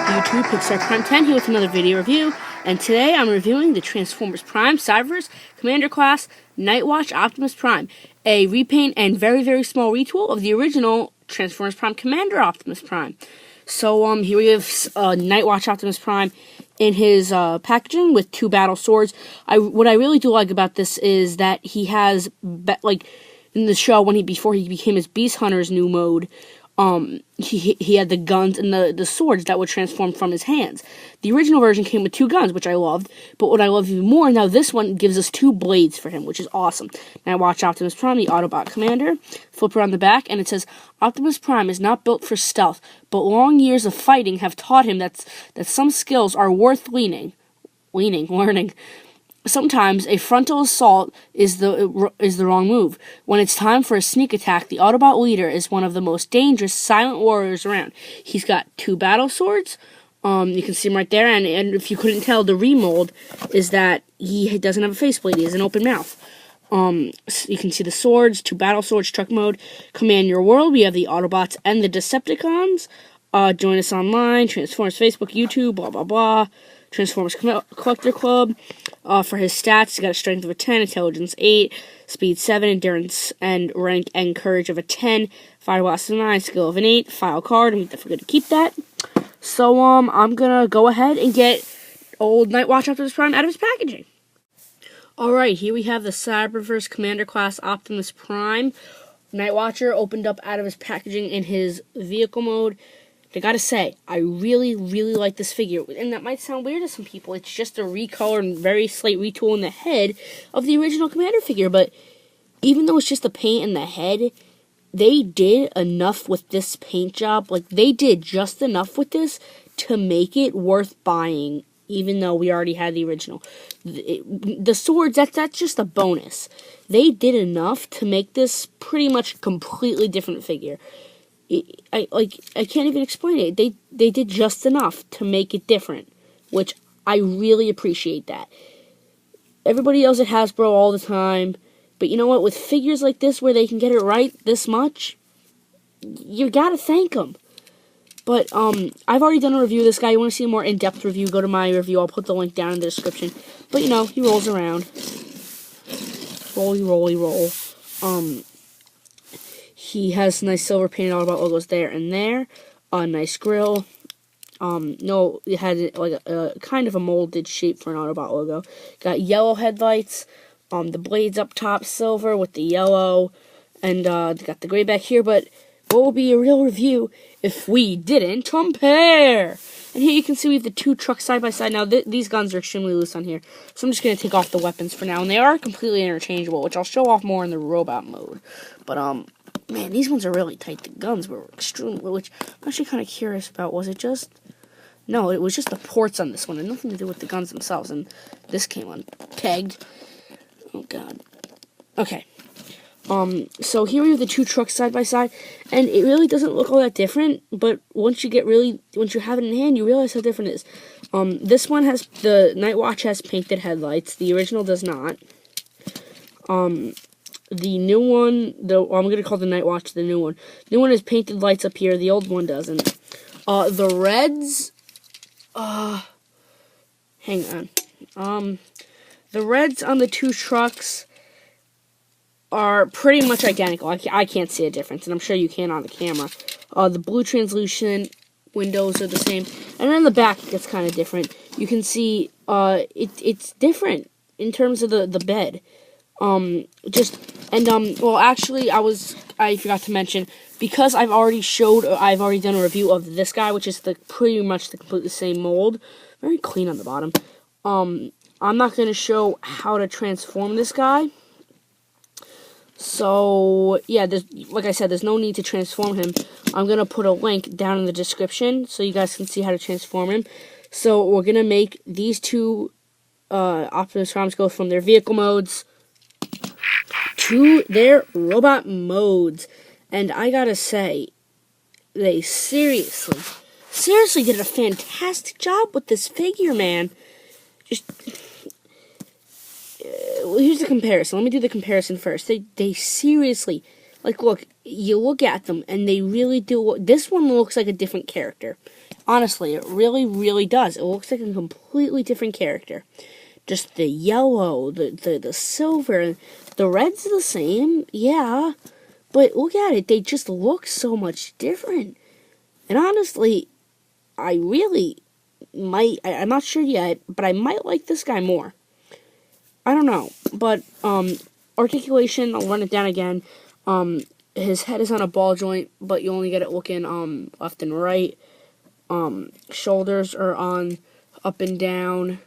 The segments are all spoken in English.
YouTube, Pixar Prime 10 here with another video review, and today I'm reviewing the Transformers Prime Cyberverse Commander Class Nightwatch Optimus Prime, a repaint and very small retool of the original Transformers Prime Commander Optimus Prime. So here we have Nightwatch Optimus Prime in his packaging with two battle swords. What I really do like about this is that he has, like in the show before he became his Beast Hunter's new mode, he had the guns and the swords that would transform from his hands. The original version came with two guns, which I loved, but what I love even more, now this one gives us two blades for him, which is awesome. Now watch Optimus Prime, the Autobot Commander. Flip around the back, and it says, Optimus Prime is not built for stealth, but long years of fighting have taught him that some skills are worth learning. Sometimes a frontal assault is the wrong move. When it's time for a sneak attack, the Autobot leader is one of the most dangerous silent warriors around. He's got two battle swords. You can see him right there, and if you couldn't tell, the remold is that he doesn't have a faceplate. He has an open mouth. You can see the swords, two battle swords, truck mode. Command your world. We have the Autobots and the Decepticons. Join us online. Transformers Facebook, YouTube, blah blah blah. Transformers Collector Club. For his stats, he's got a strength of a 10, intelligence 8, speed 7, endurance and rank and courage of a 10, fire blast of 9, skill of an 8, file card, and we definitely going to keep that. So, I'm gonna go ahead and get old Nightwatch Optimus Prime out of his packaging. Alright, here we have the Cyberverse Commander Class Optimus Prime. Nightwatcher opened up out of his packaging in his vehicle mode. I gotta say, I really like this figure, and that might sound weird to some people. It's just a recolor and very slight retool in the head of the original Commander figure, but even though it's just the paint in the head, they did enough with this paint job. Like, they did just enough with this to make it worth buying, even though we already had the original. The swords, that's just a bonus. They did enough to make this pretty much a completely different figure. I can't even explain it. They did just enough to make it different, which I really appreciate that. Everybody yells at Hasbro all the time, but you know what? With figures like this where they can get it right this much, you gotta thank them. But I've already done a review of this guy. You want to see a more in-depth review, go to my review. I'll put the link down in the description. But you know, he rolls around. Roll. He has nice silver painted Autobot logos there and there. A nice grill. No, it had like a kind of a molded shape for an Autobot logo. Got yellow headlights. The blades up top silver with the yellow, and got the gray back here. But what will be a real review if we didn't compare? And here you can see we have the two trucks side by side. Now these guns are extremely loose on here, so I'm just gonna take off the weapons for now, and they are completely interchangeable, which I'll show off more in the robot mode. But man, these ones are really tight. The guns were extremely, which I'm actually kind of curious about. Was it just... No, it was just the ports on this one. It had nothing to do with the guns themselves, and this came unpegged. Oh, God. Okay. So here we have the two trucks side by side, and it really doesn't look all that different, but once you have it in hand, you realize how different it is. This one has, the Nightwatch has painted headlights. The original does not. The new one, I'm going to call the Nightwatch the new one. The new one has painted lights up here. The old one doesn't. The reds, hang on. The reds on the two trucks are pretty much identical. I can't see a difference, and I'm sure you can on the camera. The blue translucent windows are the same. And then the back gets kind of different. You can see, it's different in terms of the bed. Well, actually, I forgot to mention, because I've already done a review of this guy, which is pretty much the completely same mold, very clean on the bottom. I'm not going to show how to transform this guy. So, yeah, like I said, there's no need to transform him. I'm going to put a link down in the description so you guys can see how to transform him. So, we're going to make these two Optimus Primes go from their vehicle modes to their robot modes. And I gotta say, they seriously did a fantastic job with this figure, man. Well, here's the comparison. Let me do the comparison first. They seriously, like, look, you look at them, and they really do. This one looks like a different character. Honestly, it really, really does. It looks like a completely different character. Just the yellow, the silver, the red's the same, yeah. But look at it, they just look so much different. And honestly, I really might, I'm not sure yet, but I might like this guy more. I don't know, but, articulation, I'll run it down again. His head is on a ball joint, but you only get it looking, left and right. Shoulders are on up and down,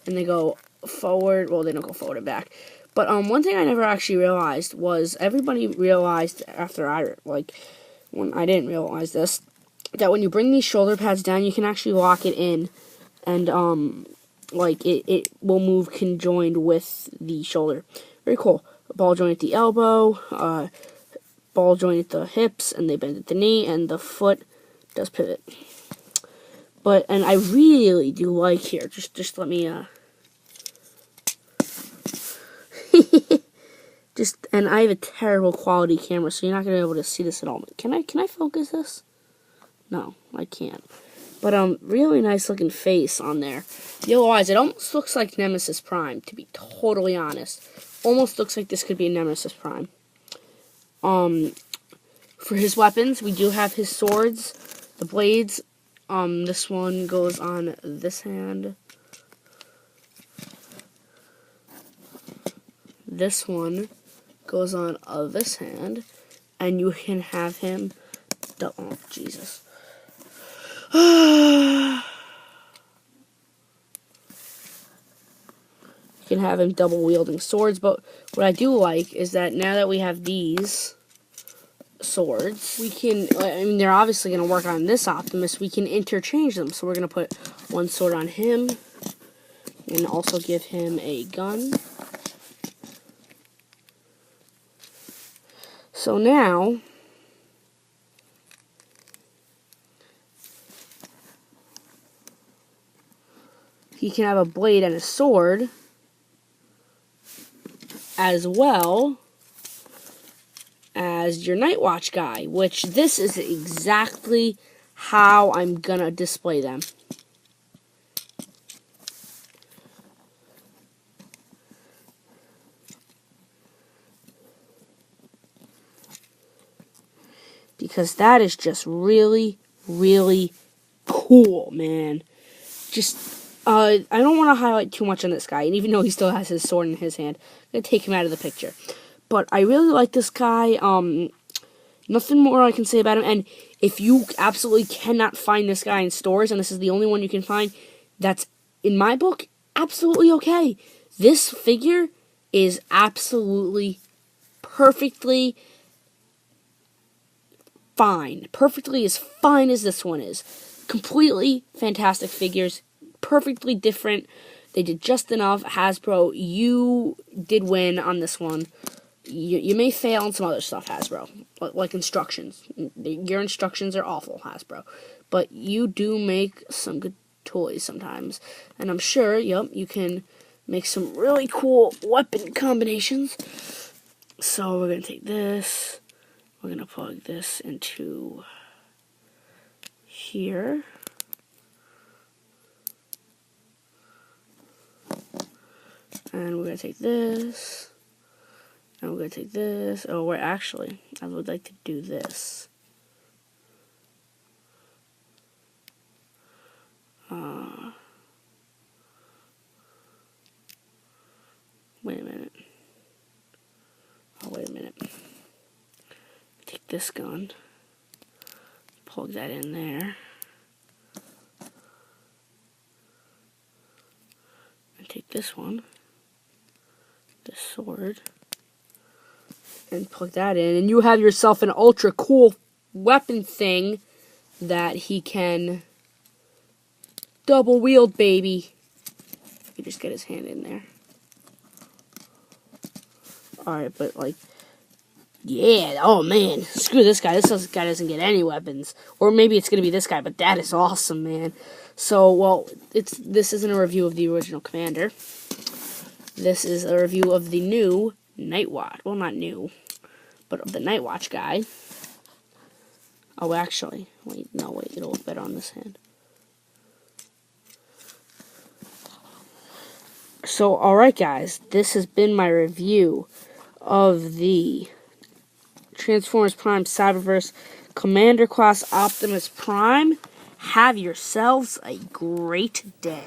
and they go forward. Well, they don't go forward and back. But, one thing I never actually realized was, everybody realized after when I didn't realize this, that when you bring these shoulder pads down, you can actually lock it in, and, it will move conjoined with the shoulder. Very cool. Ball joint at the elbow, ball joint at the hips, and they bend at the knee, and the foot does pivot. But, and I really do like here, just let me, and I have a terrible quality camera, so you're not going to be able to see this at all. Can I focus this? No, I can't. But, really nice looking face on there. Yellow eyes, it almost looks like Nemesis Prime, to be totally honest. Almost looks like this could be a Nemesis Prime. For his weapons, we do have his swords, the blades. This one goes on this hand. This one goes on this hand. And you can have him... Oh, Jesus. You can have him double wielding swords, but what I do like is that now that we have these swords, we can, I mean, they're obviously going to work on this Optimus, we can interchange them. So we're going to put one sword on him, and also give him a gun. So now, he can have a blade and a sword, as well as your Night Watch guy, which this is exactly how I'm gonna display them. Because that is just really, really cool, man. I don't want to highlight too much on this guy, and even though he still has his sword in his hand, I'm going to take him out of the picture. But I really like this guy. Nothing more I can say about him. And if you absolutely cannot find this guy in stores, and this is the only one you can find, that's, in my book, absolutely okay. This figure is absolutely perfectly fine. Perfectly as fine as this one is. Completely fantastic figures. Perfectly different. They did just enough. Hasbro, you did win on this one. You may fail on some other stuff, Hasbro. Like instructions. Your instructions are awful, Hasbro. But you do make some good toys sometimes. And I'm sure, yep, you can make some really cool weapon combinations. So we're going to take this. We're going to plug this into here. And we're going to take this. And we're going to take this. Oh, wait, actually, I would like to do this. Wait a minute. Oh, wait a minute. Take this gun. Plug that in there. And take this one. This sword. And plug that in. And you have yourself an ultra cool weapon thing that he can double wield, baby. You just get his hand in there. Alright, but like, yeah, oh man, screw this guy. This guy doesn't get any weapons. Or maybe it's going to be this guy, but that is awesome, man. So, well, this isn't a review of the original Commander. This is a review of the new Night Watch. Well, not new, but of the Night Watch guy. Oh, actually, wait, no, wait, it'll look better on this hand. So, alright guys, this has been my review of the Transformers Prime Cyberverse Commander Class Optimus Prime. Have yourselves a great day.